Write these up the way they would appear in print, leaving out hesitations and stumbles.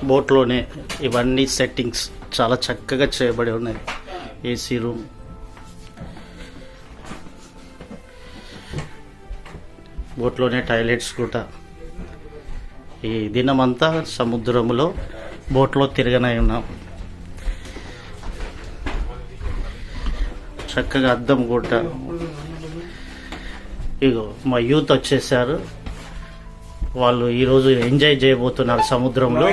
బోట్లోనే ఇవన్నీ సెట్టింగ్స్ చాలా చక్కగా చేయబడి ఉన్నాయి. ఏసీ రూమ్, బోట్లోనే టాయిలెట్స్ కూడా. ఈ దినమంతా సముద్రంలో బోట్లో తిరగనే ఉన్నాం. చక్కగా అద్దం కూడా. ఇగో మా యూత్ వచ్చేసారు, వాళ్ళు ఈరోజు ఎంజాయ్ చేయబోతున్నారు సముద్రంలో.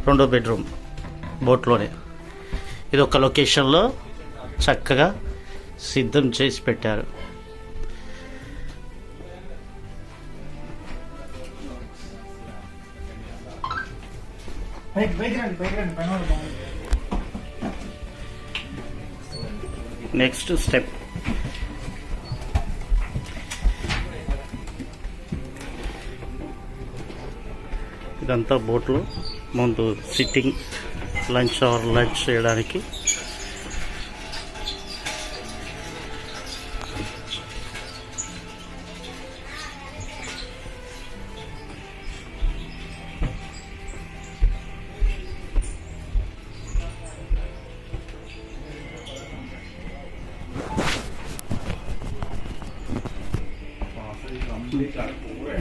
రెండో బెడ్రూమ్ బోట్లోనే. ఇది ఒక లొకేషన్లో చక్కగా సిద్ధం చేసి పెట్టారు. నెక్స్ట్ స్టెప్ ఇదంతా బోట్లో ముందు సిట్టింగ్, లంచ్ చేయడానికి.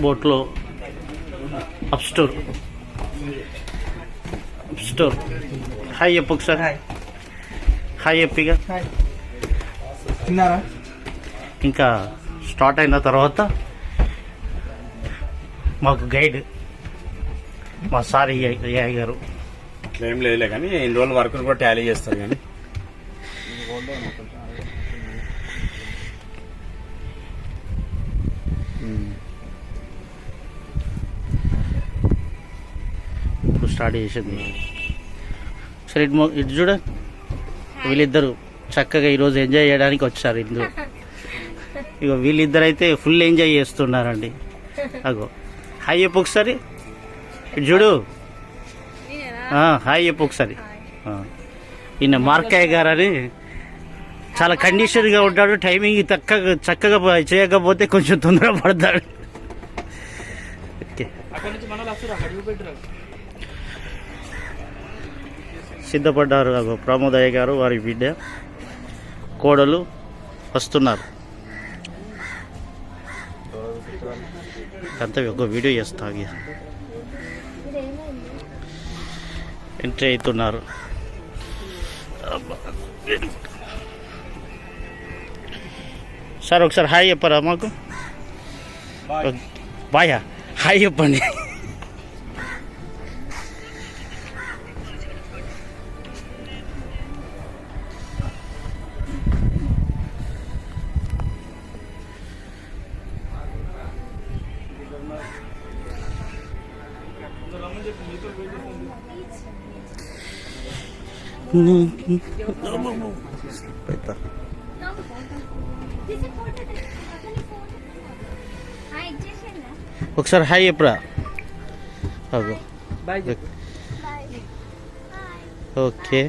బోట్లో అప్ స్టోర్. హాయ్ చెప్పు ఒకసారి. హాయ్ చెప్పిగా. ఇంకా స్టార్ట్ అయిన తర్వాత మాకు గైడ్ మా సార్ ఏఐ గారు. అట్లా ఏం లేదులే కానీ ఇన్ని రోజుల వర్క్ కూడా టాలీ చేస్తారు. కానీ ఇప్పుడు స్టార్ట్ చేసింది. సరే ఇటు చూడ, వీళ్ళిద్దరు చక్కగా ఈరోజు ఎంజాయ్ చేయడానికి వచ్చారు ఇందులో. ఇగో వీళ్ళిద్దరు అయితే ఫుల్ ఎంజాయ్ చేస్తున్నారండి. అగో హాయ్ చెప్పు ఒకసారి. ఇటు చూడు, హాయ్ చెప్పు ఒకసారి. ఈయన మార్కయ్య గారు అని చాలా కండిషన్గా ఉంటాడు. టైమింగ్ చక్కగా చేయకపోతే కొంచెం తొందర పడతాడు. ఓకే, సిద్ధపడ్డారు. ప్రమోదయ్య గారు, వారి బిడ్డ, కోడలు వస్తున్నారు. అంతా ఒక వీడియో చేస్తా. ఎంట్రీ అవుతున్నారు. సార్ ఒకసారి హాయ్ చెప్పరా మాకు. బాయ్, హాయ్ చెప్పండి. ఒకసారి హాయ్ చెప్పరా. ఓకే,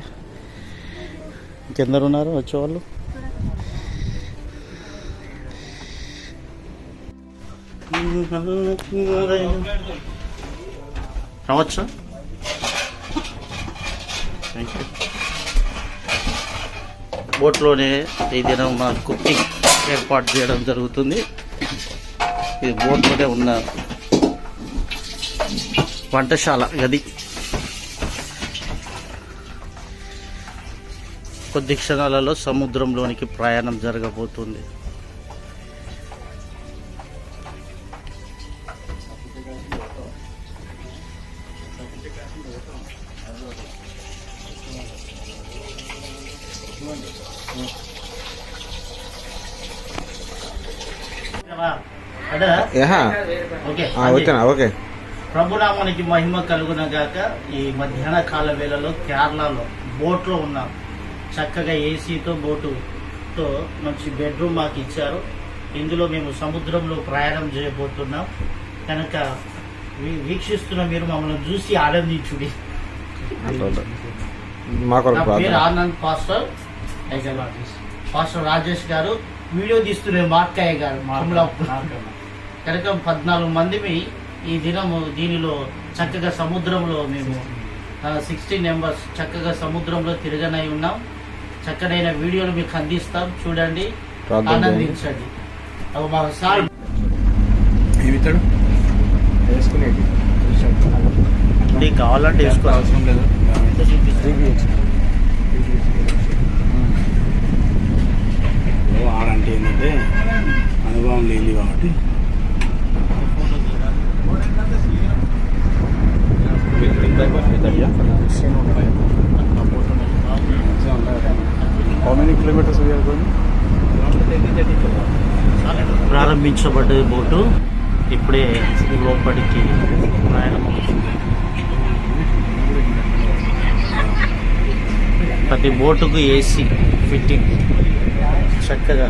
ఇంకెందరు ఉన్నారు వచ్చేవాళ్ళు? రావచ్చా? Thank you. బోట్లోనే ఈ దినం మా కుకింగ్ ఏర్పాటు చేయడం జరుగుతుంది. ఇది బోట్లోనే ఉన్న వంటశాల గది. కొద్ది క్షణాలలో సముద్రంలోనికి ప్రయాణం జరగబోతుంది. ఓకే. ప్రభునామానికి మహిమ కలుగునగాక. ఈ మధ్యాహ్న కాల వేళలో కేరళలో బోట్లో ఉన్నాం. చక్కగా ఏసీతో బోటుతో మంచి బెడ్రూమ్ మాకు ఇచ్చారు. ఇందులో మేము సముద్రంలో ప్రయాణం చేయబోతున్నాం కనుక వీక్షిస్తున్న మీరు మమ్మల్ని చూసి ఆనందించుడి. ఆనంద్ పాస్టర్ పాస్టర్ రాజేష్ గారు, వీడియో తీస్తున్నారు మార్కయ్య గారు. కనుక 14 మందిమి ఈ దినము దీనిలో చక్కగా సముద్రంలో మేము 16 మెంబర్స్ చక్కగా సముద్రంలో తిరగనై ఉన్నాం. చక్కనైన వీడియోలు మీకు అందిస్తాం, చూడండి, ఆనందించండి. అవి మా సార్ నీకు కావాలంటే వేసుకోవాల్సిన లేదు. ఆడంటే ఏంటంటే అనుభవం లేదు కాబట్టి ప్రారంభించబడ్డది బోటు ఇప్పుడే లోపలికి ప్రయాణం అవుతుంది. ప్రతి బోటుకు ఏసీ ఫిట్టింగ్ చక్కగా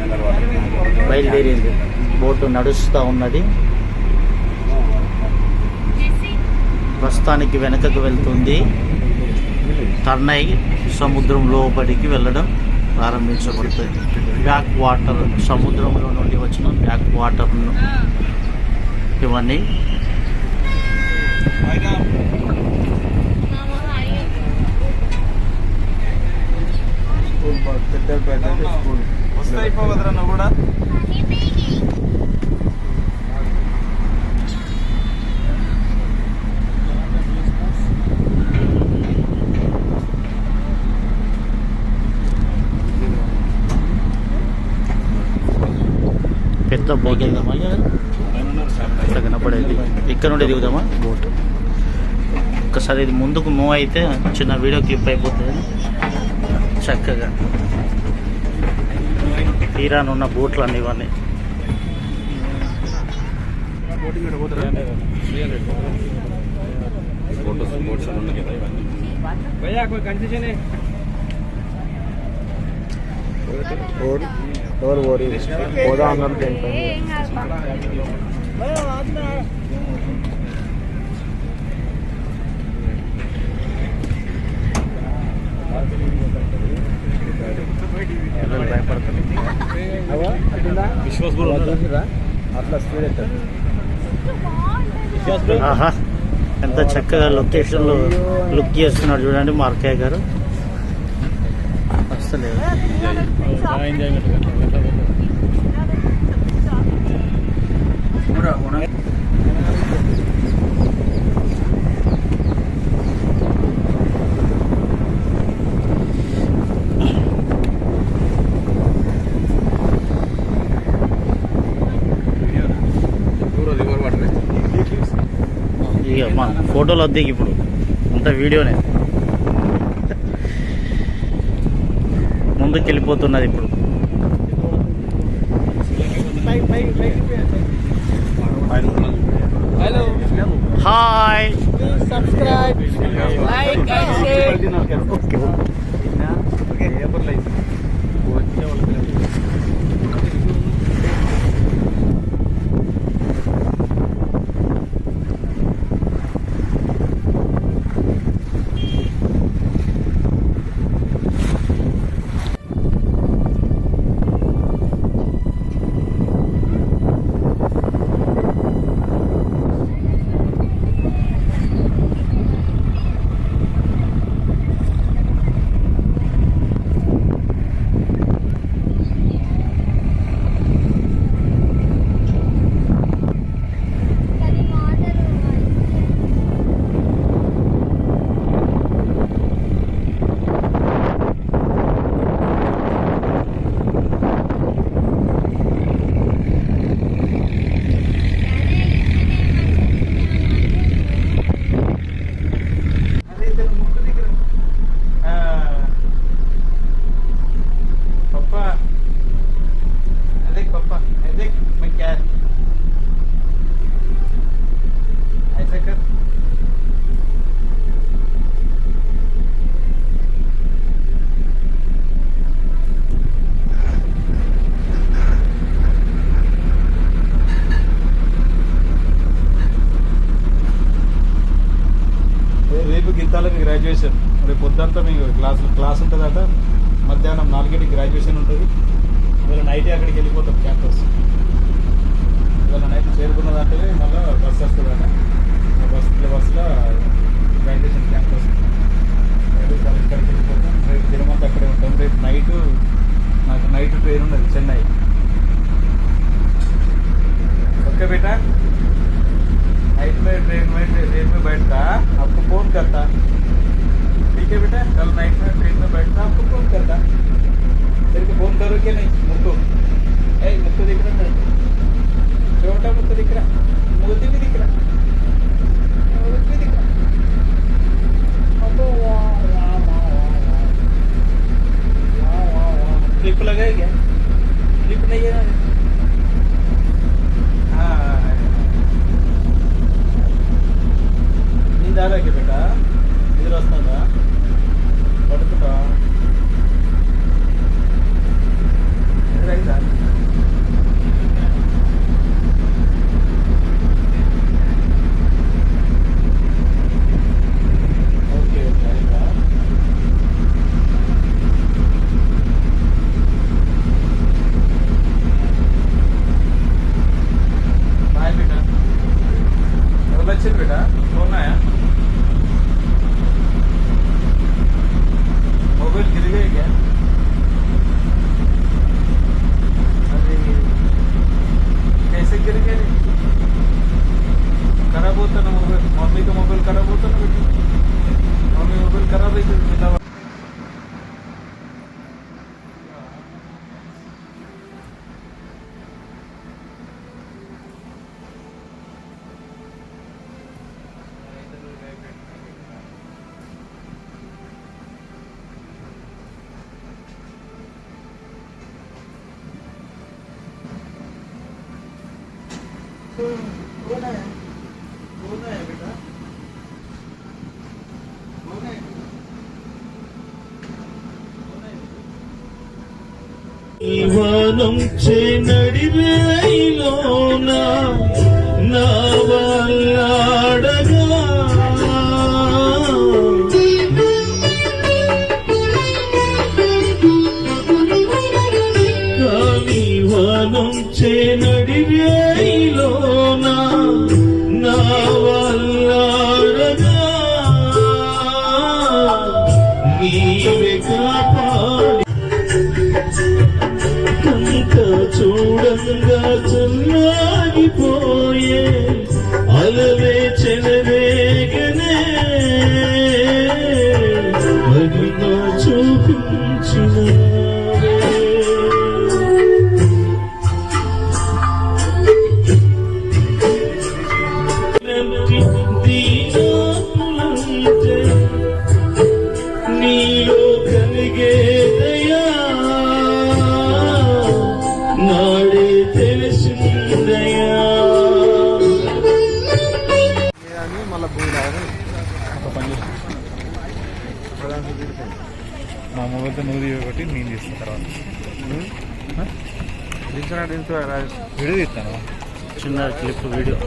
బయలుదేరింది. బోటు నడుస్తూ ఉన్నది. ప్రస్తుతానికి వెనకకు వెళ్తుంది. టర్న్ అయి సముద్రం లోపలికి వెళ్ళడం ప్రారంభించబడుతుంది. బ్యాక్ వాటర్, సముద్రంలో నుండి వచ్చిన బ్యాక్ వాటర్ను ఇవన్నీ కూడా పెద్ద బోట్ వెళ్దామా? ఇక్కడ కనపడేది ఇక్కడ నుండి దిగుదామా బోట్? ఒకసారి ఇది ముందుకు మూవ్ అయితే చిన్న వీడియో క్లిప్ అయిపోతుంది. చక్కగా తీరానున్న బోట్లు అన్నీ ఇవన్నీ ఆహా, ఎంత చక్కగా లొకేషన్లో లుక్ చేస్తున్నాడు చూడండి మా అక్కయ్య గారు. వస్తలేదు. ఇక మా ఫోటోలు వద్దు ఇప్పుడు, అంత వీడియోనే. ముందుకు వెళ్ళిపోతున్నది ఇప్పుడు. Hi, subscribe, like and share. గిత్తాలకి గ్రాడ్యుయేషన్ రేపు పొద్దుంతా మీకు క్లాస్ ఉంటుందట. మధ్యాహ్నం 4కి గ్రాడ్యుయేషన్ ఉంటుంది. ఇవాళ నైట్ అక్కడికి వెళ్ళిపోతాం క్యాంపస్. ఇవాళ నైట్ చేరుకున్నదంటే మళ్ళీ బస్సు వస్తుందట. బస్సులో గ్రాడ్యుయేషన్ క్యాంపస్ ఇక్కడికి వెళ్ళిపోతాం. రేపు దినమంతా అక్కడే ఉంటాం. రేపు నాకు నైట్ ట్రైన్ ఉన్నది చెన్నై. ओके बेटा, नाइट में ट्रेन में बैठता आपको फोन करता. ठीक है बेटा, कल नाइट में ट्रेन में बैठता आपको फोन करता. तेरे को फोन करो क्या नहीं? मुक्को मुक्को दिख रहा है, छोटा मुक्को दिख रहा, मोदी भी दिख रहा, मोदी भी दिख रहा. क्लिप लगाए क्या? क्लिप नहीं है ना? नींद आ रहा है क्या बेटा? इधर वस्ता पड़ता ओके बाय बेटा. बच्चे बेटा कौन आया? मोबाइल गिर गया क्या? अरे कैसे गिर गया? खराब होता ना मोबाइल. मम्मी का मोबाइल खराब होता ना बेटा. मम्मी मोबाइल खराब है मिला. कौन है बेटा? कौन है? జీవనం నడివేలోన నా వల్లాడగా జీవనం నడివేలోన నా వల్లాడగా నీవే కాపాడి చూడంగా చల్లాగిపోయే అలవే చెలవేగనే మహిమా చూపించినావే. దీనాలంటే నీలో కలిగే దయా నాడే తెలిసిందయా. అని మళ్ళీ భూమి ఒక పని మా మొబైల్తో నువ్వు ఒకటి నేను తీస్తాను. తర్వాత వీడియో తీస్తాను. చిన్న క్లిప్ వీడియో.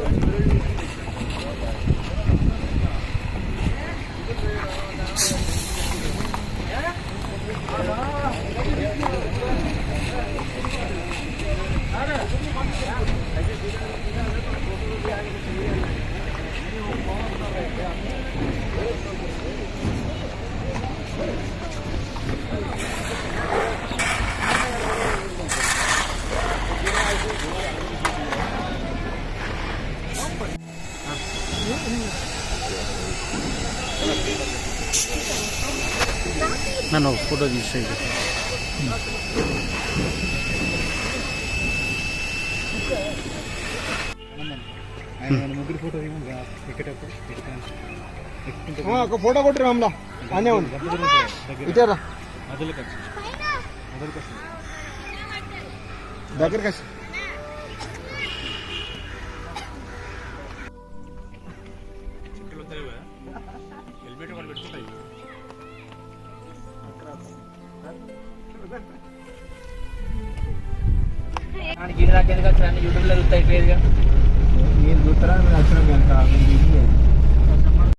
నన్ను ఫోటో తీసేయండి. ముగ్గురు ఫోటో ఎక్కేటప్పుడు ఒక ఫోటో కొట్టి రామ్లా అనే ఉంది ఇటారా దగ్గరికి వచ్చి హెల్మెట్ వాళ్ళు పెట్టుకుంటాయి. యూట్యూబ్ లో చూస్తాయి మీరు చూస్తారా? మీరు వచ్చిన